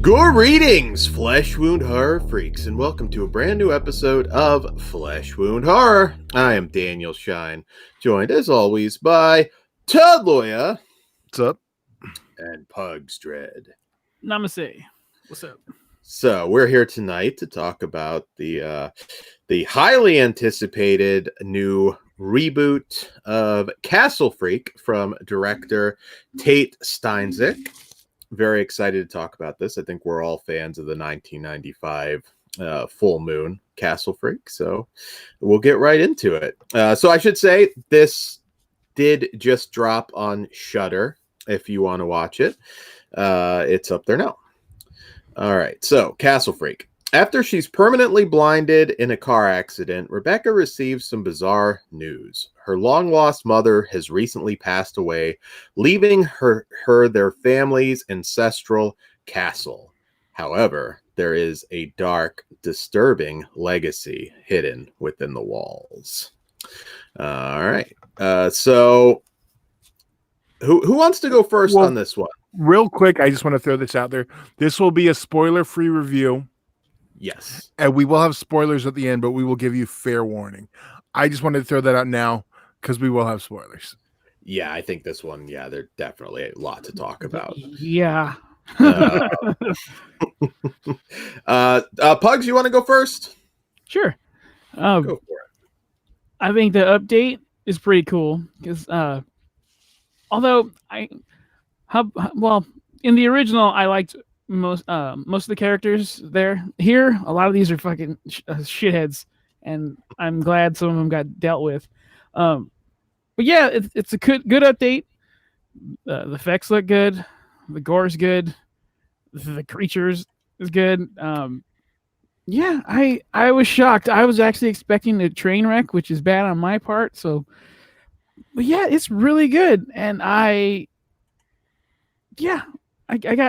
Greetings, Flesh Wound Horror freaks, and welcome to a brand new episode of Flesh Wound Horror. I am Daniel Shine, joined as always by Todd Loya. What's up? And Pugs Dread. Namaste. What's up? So we're here tonight to talk about the highly anticipated new reboot of Castle Freak from director Tate Steinsick. Very excited to talk about this. I think we're all fans of the 1995 Full Moon Castle Freak, so we'll get right into it. So I should say this did just drop on Shudder. If you want to watch it, it's up there now. All right, so Castle Freak. After she's permanently blinded in a car accident, Rebecca receives some bizarre news. Her long-lost mother has recently passed away, leaving her their family's ancestral castle. However, there is a dark, disturbing legacy hidden within the walls. All right, so who wants to go first on this one? Real quick, I just want to throw this out there. This will be a spoiler-free review. Yes. And we will have spoilers at the end, but we will give you fair warning. I just wanted to throw that out now because we will have spoilers. Yeah, I think this one, there's definitely a lot to talk about. Yeah. Pugs, you want to go first? Sure. Go for it. I think the update is pretty cool because although in the original I liked most of the characters there. Here, a lot of these are fucking shitheads, and I'm glad some of them got dealt with. But yeah, it's a good update. The effects look good. The gore is good. The creatures is good. Yeah, I was shocked. I was actually expecting a train wreck, which is bad on my part. So, but yeah, it's really good, and I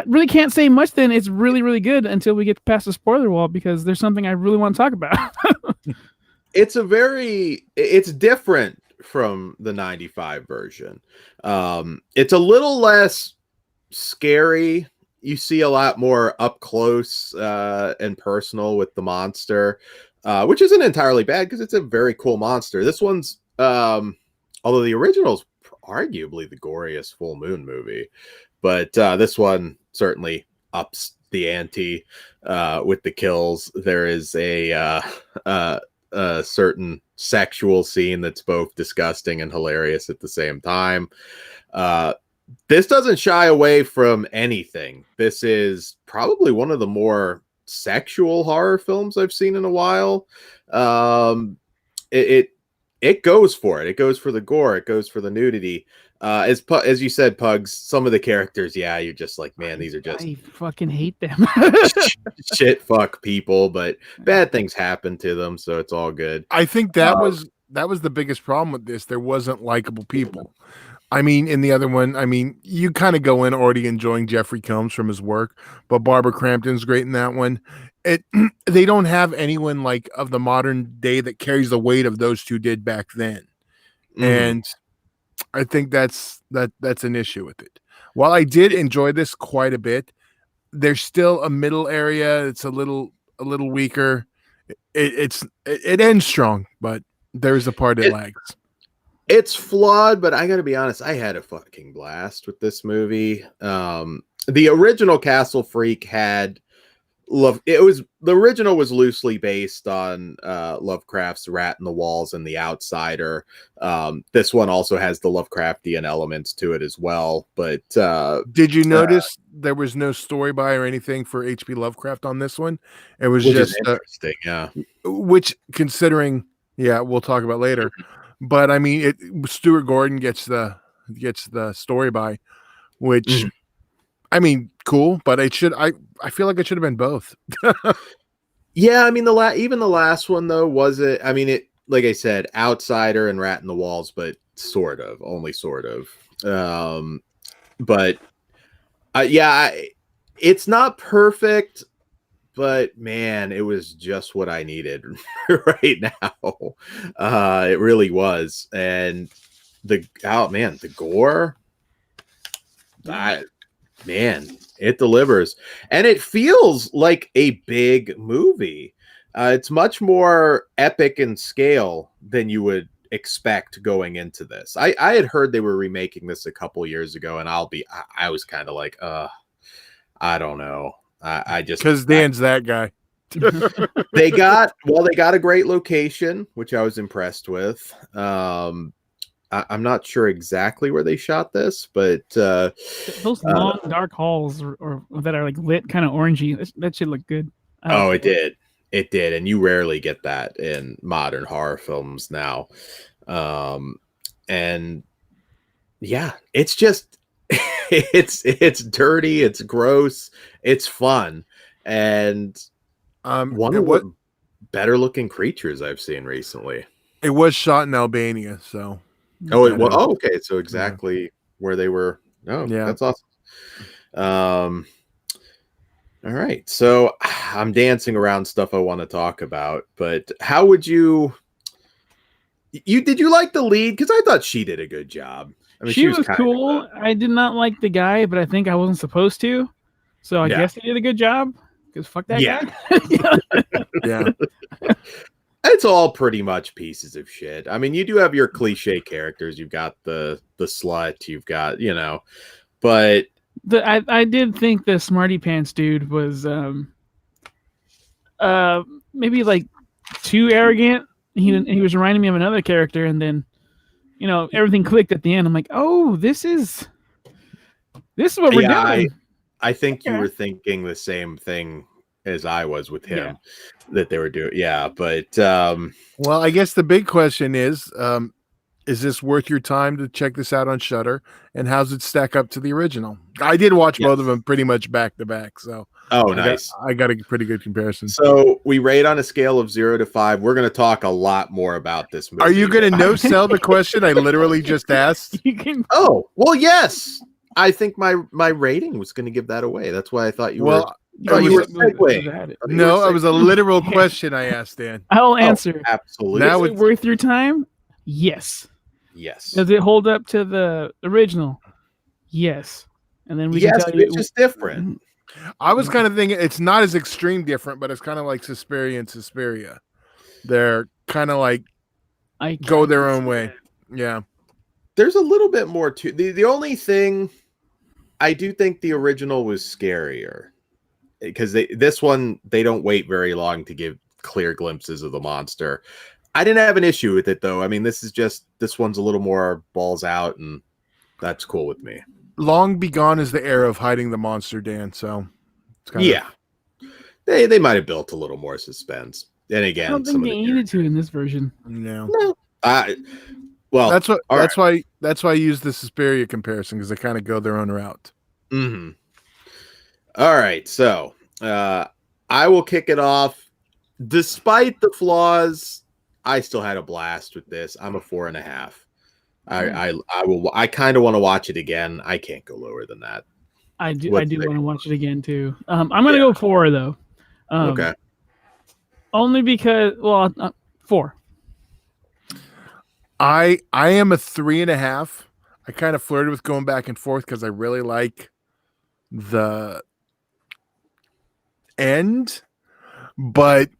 really can't say much then. It's really, really good until we get past the spoiler wall because there's something I really want to talk about. It's different from the 95 version. It's a little less scary. You see a lot more up close and personal with the monster, which isn't entirely bad because it's a very cool monster. This one's, although the original's arguably the goriest Full Moon movie. But this one certainly ups the ante with the kills. There is a certain sexual scene that's both disgusting and hilarious at the same time. This doesn't shy away from anything. This is probably one of the more sexual horror films I've seen in a while. It goes for it. It goes for the gore. It goes for the nudity. As you said, Pugs, some of the characters, you're just like, man, these are just I fucking hate them. shit fuck people, but bad things happen to them, so it's all good. I think that was the biggest problem with this. There wasn't likable people. I mean, in the other one, you kind of go in already enjoying Jeffrey Combs from his work, but Barbara Crampton's great in that one. They don't have anyone like of the modern day that carries the weight of those two did back then. And I think that's an issue with it. While I did enjoy this quite a bit, there's still a middle area. It's a little weaker. It ends strong, but there's a part that lags. It's flawed, but I gotta be honest, I had a fucking blast with this movie. The original Castle Freak had love. The original was loosely based on Lovecraft's Rat in the Walls and The Outsider. This one also has the Lovecraftian elements to it as well. But did you notice there was no story by or anything for H.P. Lovecraft on this one? It was just interesting, yeah. Which, considering, we'll talk about later. But I mean, Stuart Gordon gets the story by, which. I mean, cool, but I feel like it should have been both. Yeah, I mean even the last one though was it? I mean, it, like I said, Outsider and Rat in the Walls, but only sort of. But it's not perfect, but man, it was just what I needed right now. It really was, and the gore. Man, It delivers, and it feels like a big movie. It's much more epic in scale than you would expect going into this. I had heard they were remaking this a couple years ago, and I was kind of like, I don't know. I just because Dan's that guy. they got a great location, which I was impressed with. I'm not sure exactly where they shot this, but those long dark halls or that are like lit kind of orangey, that should look good. It did, and you rarely get that in modern horror films now. And yeah, it's just it's dirty, it's gross, it's fun, and one of the better looking creatures I've seen recently. It was shot in Albania, so. Okay, so exactly where they were. Yeah, that's awesome. All right, so I'm dancing around stuff I want to talk about, but how would you did you like the lead? Because I thought she did a good job. I mean, she was cool. I did not like the guy, but I think I wasn't supposed to, so I guess he did a good job. Because fuck that guy. Yeah. It's all pretty much pieces of shit. I mean, you do have your cliche characters. You've got the slut. You've got, but I did think the smarty pants dude was maybe like too arrogant. He was reminding me of another character, and then everything clicked at the end. I'm like, oh, this is what we're doing. I think you were thinking the same thing as I was with him that they were doing. Yeah, but well, I guess the big question is this worth your time to check this out on Shudder, and how's it stack up to the original? I did watch both of them pretty much back to back, so nice. I got a pretty good comparison. So we rate on a scale of 0 to 5. We're going to talk a lot more about this movie. Are you going to no-sell the question I literally just asked? Oh, well, yes. I think my rating was going to give that away. That's why I thought you were. No, it was a literal question I asked, Dan. I'll answer. Absolutely. Now is it worth your time? Yes. Yes. Does it hold up to the original? Yes. And then we can tell you it's just different. I was kind of thinking it's not as extreme different, but it's kind of like Suspiria and Suspiria. They're kind of like go their own way. Yeah. There's a little bit more to the only thing I do think the original was scarier because this one they don't wait very long to give clear glimpses of the monster. I didn't have an issue with it though. I mean, this one's a little more balls out, and that's cool with me. Long be gone is the era of hiding the monster, Dan. So it's kind of... they might have built a little more suspense. And again, I don't think they needed to in this version. No. Well, that's why I use the Suspiria comparison, because they kind of go their own route. Mm-hmm. All right, so I will kick it off. Despite the flaws, I still had a blast with this. I'm a 4.5. I kind of want to watch it again. I can't go lower than that. I do want to watch it again too. I'm gonna go 4 though. Okay. Only because 4. I am a 3.5. I kind of flirted with going back and forth because I really like the end, but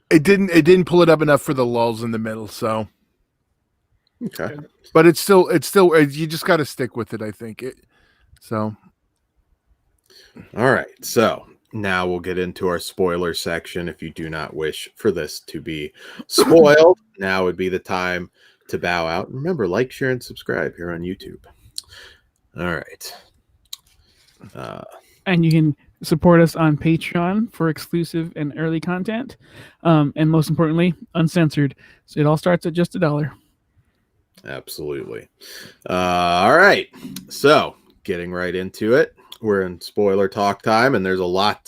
it didn't pull it up enough for the lulls in the middle. So okay, but it's still you just got to stick with it, I think. So all right, so now we'll get into our spoiler section. If you do not wish for this to be spoiled, now would be the time to bow out. Remember, like, share, and subscribe here on YouTube. All right. And you can support us on Patreon for exclusive and early content. And most importantly, uncensored. So it all starts at just $1. Absolutely. All right. So getting right into it. We're in spoiler talk time, and there's a lot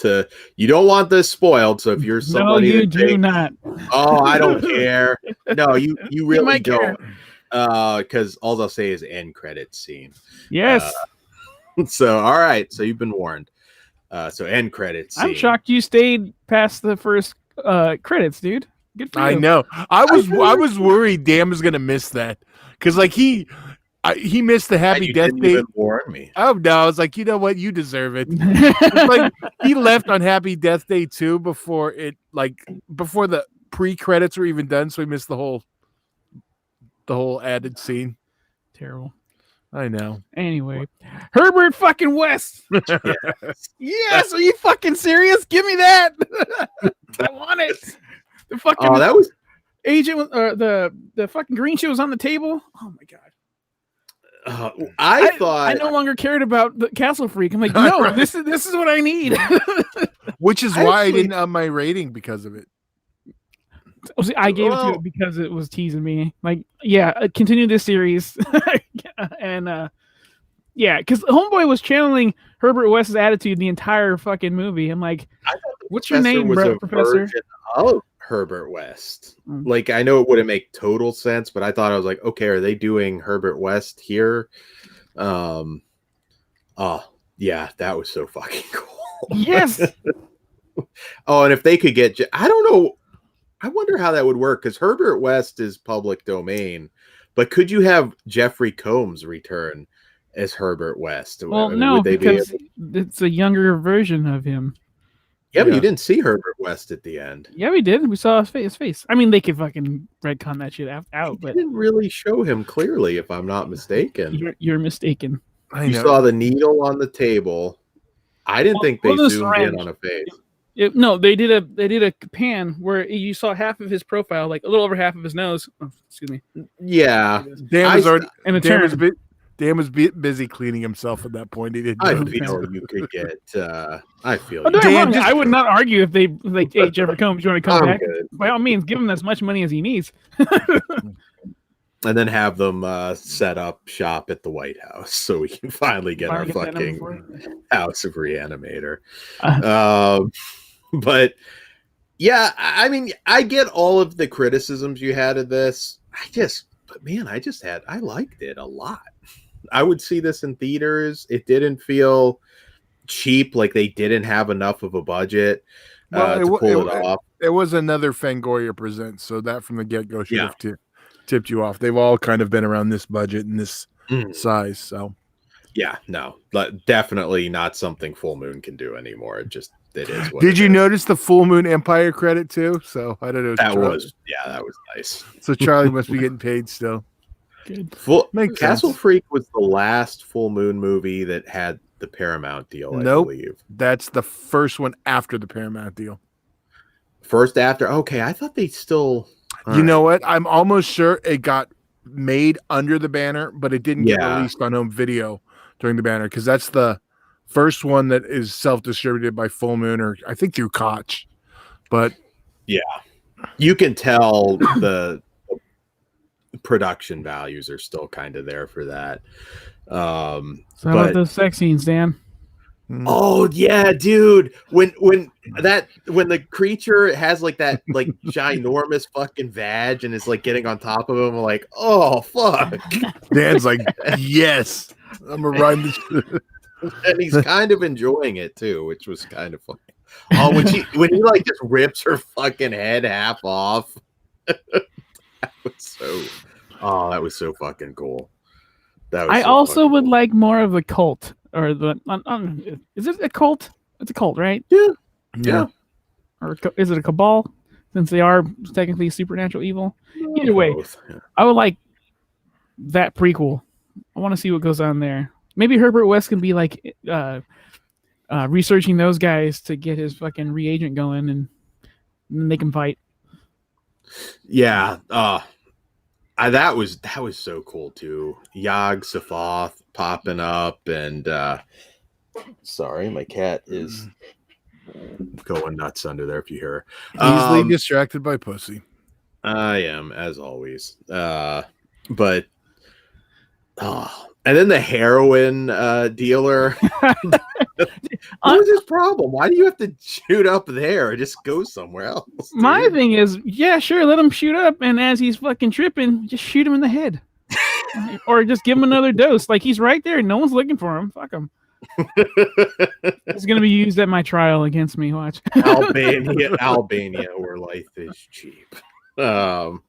you don't want this spoiled. So if you're somebody no, you do not. Oh, I don't care. No, you really don't. Care. Because all I'll say is end credits scene. Yes. So all right. So you've been warned. So end credits scene. I'm shocked you stayed past the first credits, dude. Good for you. I know. I was worried Dan was gonna miss that, because like He missed the Happy You Death didn't Day. even warn me. Oh no! I was like, you know what? You deserve it. It's like he left on Happy Death Day 2 before the pre-credits were even done, so he missed the whole added scene. Terrible. I know. Anyway, Herbert fucking West. Yes, are you fucking serious? Give me that. I want it. The fucking that was agent, the fucking green shit was on the table. Oh my god. I thought I no longer cared about the Castle Freak. I'm like, no, this is what I need. Which is why I didn't up my rating because of it. See, I gave it to it because it was teasing me. Like, yeah, continue this series, and yeah, because Homeboy was channeling Herbert West's attitude the entire fucking movie. I'm like, what's your name, bro, Professor? Oh, Herbert West. Like, I know it wouldn't make total sense, but I thought, I was like, okay, are they doing Herbert West here? Oh yeah, that was so fucking cool. Yes. Oh, and if they could get, I don't know, I wonder how that would work, because Herbert West is public domain, but could you have Jeffrey Combs return as Herbert West? Well, no, because it's a younger version of him. Yeah, but you didn't see Herbert West at the end. Yeah, we did. We saw his face. I mean, they could fucking retcon that shit out, but didn't really show him clearly, if I'm not mistaken. You're mistaken. You saw the needle on the table. I didn't think they zoomed in on a face. No, they did a pan where you saw half of his profile, like a little over half of his nose. Oh, excuse me. Yeah, Dan was busy cleaning himself at that point. He didn't. I feel you could get. I feel. Dan, I would not argue if they like, hey, Jeffrey Combs, you want to come back? Good. By all means, give him as much money as he needs. And then have them set up shop at the White House so we can finally get our fucking House of Reanimator. But yeah, I mean, I get all of the criticisms you had of this. I liked it a lot. I would see this in theaters. It didn't feel cheap, like they didn't have enough of a budget to pull it off. It was another Fangoria Presents, so that from the get-go should have tipped you off. They've all kind of been around this budget and this size, so yeah, no, but definitely not something Full Moon can do anymore. It is. Did you notice the Full Moon Empire credit too? So I don't know. That was nice. So Charlie must be getting paid still. Good. Castle Freak was the last Full Moon movie that had the Paramount deal. I believe that's the first one after the Paramount deal. First after? Okay, I thought they still. You know what? I'm almost sure it got made under the banner, but it didn't get released on home video during the banner, because that's the first one that is self-distributed by Full Moon, or I think through Koch. But yeah, you can tell the production values are still kind of there for that. So how about those sex scenes, Dan? Oh yeah, dude. When the creature has like that like ginormous fucking vag and is like getting on top of him, I'm like, oh fuck. Dan's like, yes, I'm gonna ride this. And he's kind of enjoying it too, which was kind of funny. Oh, when he like just rips her fucking head half off. That was so fucking cool. I also would like more of the cult, or the is it a cult? It's a cult, right? Yeah. Or is it a cabal? Since they are technically supernatural evil. Either way, I would like that prequel. I want to see what goes on there. Maybe Herbert West can be like researching those guys to get his fucking reagent going, and they can fight. Yeah. That was so cool too. Yog Sothoth popping up, and sorry, my cat is going nuts under there. If you hear her. Easily distracted by pussy. I am, as always. But and then the heroin dealer. What was his problem? Why do you have to shoot up there? Just go somewhere else. Dude? My thing is, yeah, sure, let him shoot up, and as he's fucking tripping, just shoot him in the head. Or just give him another dose. Like, he's right there. No one's looking for him. Fuck him. It's going to be used at my trial against me. Watch. Albania, where life is cheap. Oh,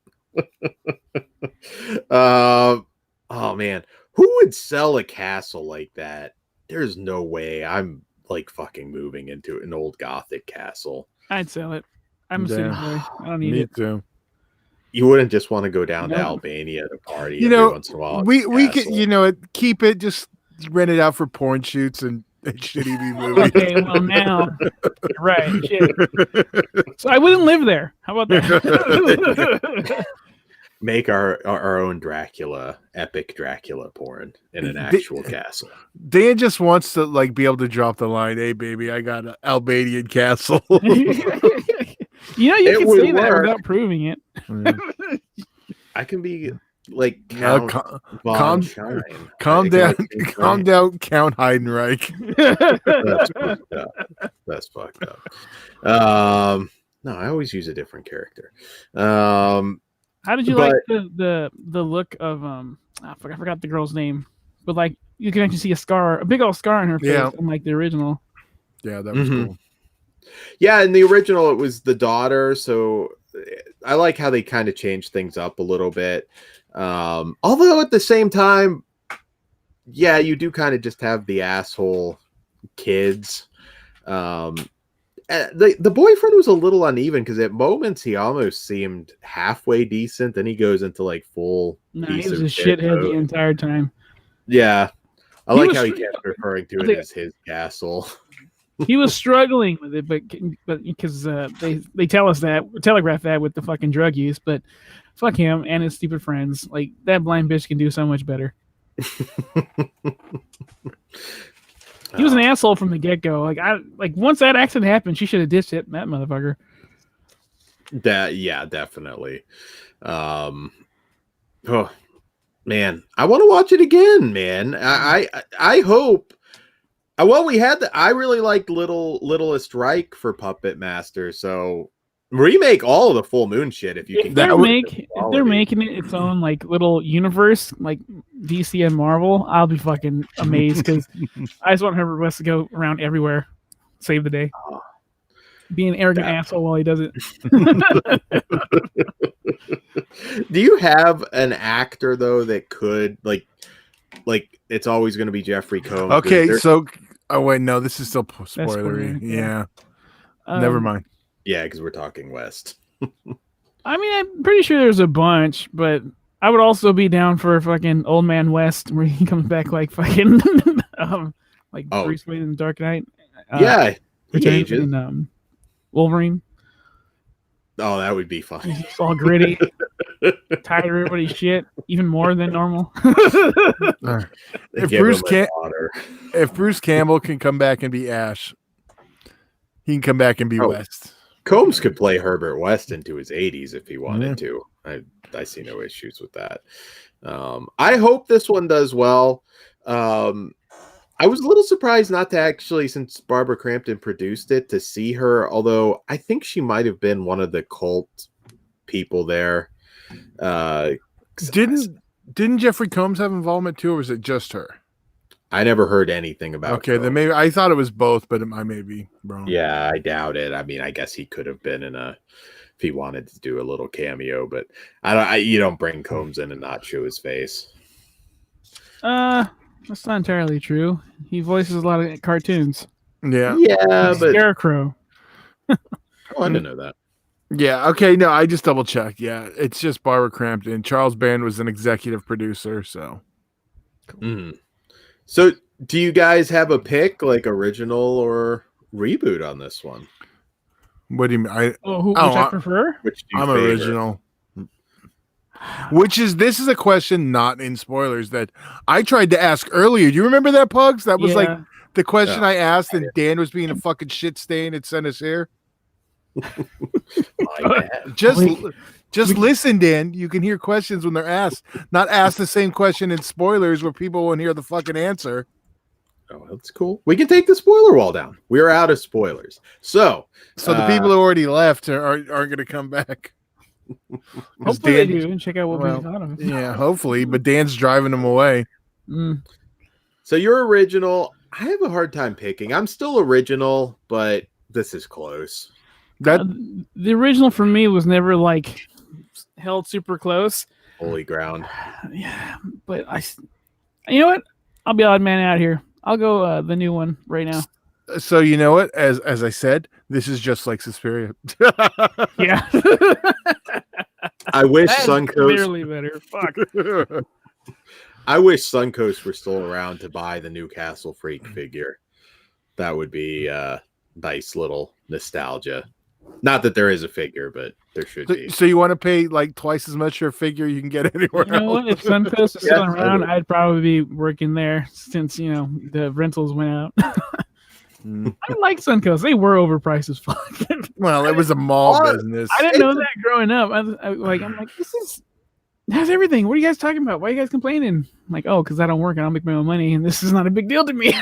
man. Who would sell a castle like that? There's no way. I'm like fucking moving into an old Gothic castle. I'd sell it. I'm a city Damn. boy. I don't need Me it. too. You wouldn't just want to go down to No. Albania to party You every know, once in a while. at we the could, castle. keep it, just rent it out for porn shoots and shitty B movies. Okay, well now, right? Shit. So I wouldn't live there. How about that? Make our own Dracula, epic Dracula porn in an actual castle. Dan just wants to like be able to drop the line, "Hey baby, I got an Albanian castle." You know, you It can would say that work. without proving it. I can be like Now, Count calm- Von Schein. calm I can, down, like, change calm my- down, Count Heidenreich. That's fucked up. That's fucked up. No, I always use a different character. How did you But- like the look of I forgot the girl's name, but like you can actually see a scar, a big old scar on her face, Yeah. unlike the original. Yeah, that was Mhm. cool. Yeah, in the original, it was the daughter. So I like how they kind of changed things up a little bit. Although at the same time, yeah, you do kind of just have the asshole kids. The boyfriend was a little uneven because at moments he almost seemed halfway decent. Then he goes into like full. No, piece he was of a shit shithead the mode. entire time. Yeah, I He like was how he str- kept referring to I it think- as his castle. He was struggling with it, but because they tell us that, telegraph that with the fucking drug use, but fuck him and his stupid friends. Like that blind bitch can do so much better. He was an asshole from the get go. Like once that accident happened, she should have ditched it. That motherfucker. Yeah, definitely. Oh man, I want to watch it again, man. I hope. Well, we had I really liked Littlest Reich for Puppet Master, so remake all of the Full Moon shit if you If can. they're, get if they're quality. making it its own like little universe, like DC and Marvel, I'll be fucking amazed because I just want Herbert West to go around everywhere, save the day, be an arrogant asshole while he does it. Do you have an actor though that could like it's always going to be Jeffrey Combs? Okay, There's- so wait, no, this is still spoilery. spoilery, Yeah, yeah. never mind. yeah, because we're talking West. I mean, I'm pretty sure there's a bunch, but I would also be down for fucking Old Man West, where he comes back like fucking like Oh. Bruce Wayne in the Dark Knight. Yeah, he Returns ages. in Wolverine. Oh, that would be fun. He's just all gritty, tired of everybody's shit, even more than normal. If Give Bruce him a can't- daughter. If Bruce Campbell can come back and be Ash, he can come back and be Oh. West. Combs could play Herbert West into his 80s if he wanted to. I see no issues with that. I hope this one does well. I was a little surprised not to actually, since Barbara Crampton produced it, to see her, although I think she might have been one of the cult people there. Didn't Jeffrey Combs have involvement too, or was it just her? I never heard anything about Okay, then Combs. maybe I thought it was both, but I may be wrong. Yeah, I doubt it. I mean, I guess he could have been in if he wanted to do a little cameo, but you don't bring Combs in and not show his face. That's not entirely true. He voices a lot of cartoons. Yeah, Yeah, but Scarecrow. I didn't know that. yeah. Okay, no, I just double checked. Yeah, it's just Barbara Crampton. Charles Band was an executive producer, so Mhm. So, do you guys have a pick, like original or reboot on this one? what do you mean? Which I- I prefer. Which do you I'm favor? original. This is a question not in spoilers that I tried to ask earlier. Do you remember that, Pugs? That was like Yeah. the question Yeah. I asked, and Dan was being a fucking shit stain and sent us here. My bad. Just listen, Dan. You can hear questions when they're asked. Not ask the same question in spoilers where people won't hear the fucking answer. Oh, that's cool. We can take the spoiler wall down. We're out of spoilers. So The people who already left aren't going to come back. 'Cause Hopefully they Dan- do and check out what well, we thought of it. Yeah, hopefully. But Dan's driving them away. So your original, I have a hard time picking. I'm still original, but this is close. That The original for me was never like held super close. Holy ground. Yeah, but You know what? I'll be odd man out here. I'll go the new one right now. So you know what? As I said, this is just like Suspiria. Yeah. I wish That is Suncoast. clearly better. Fuck. I wish Suncoast were still around to buy the new Castle Freak figure. That would be nice little nostalgia. Not that there is a figure, but there should be. So you want to pay like twice as much for a figure you can get anywhere You know else? what? If Suncoast is still Yeah, around, totally. I'd probably be working there since the rentals went out. I like Suncoast. They were overpriced as fuck. Well, it was a mall Oh, business. I didn't know that growing up. I'm like, this has everything. What are you guys talking about? Why are you guys complaining? I'm like, oh, because I don't work and I'll make my own money, and this is not a big deal to me.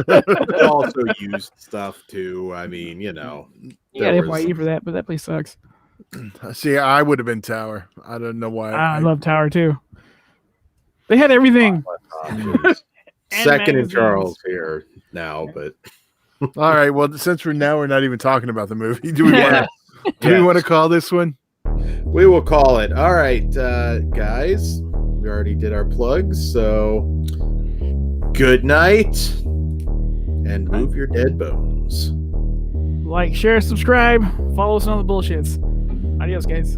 They also used stuff too. I mean, You got there was- FYE for that, but that place sucks. See, I would have been Tower. I don't know why. I love Tower too. They had everything. options. And Second in magazines. Charles here now, but All right. Well, since we're not even talking about the movie, do we Yeah. want to call this one? we will call it. All right, guys. We already did our plugs, so good night and move your dead bones. Like, share, subscribe, follow us on all the bullshits. Adios, guys.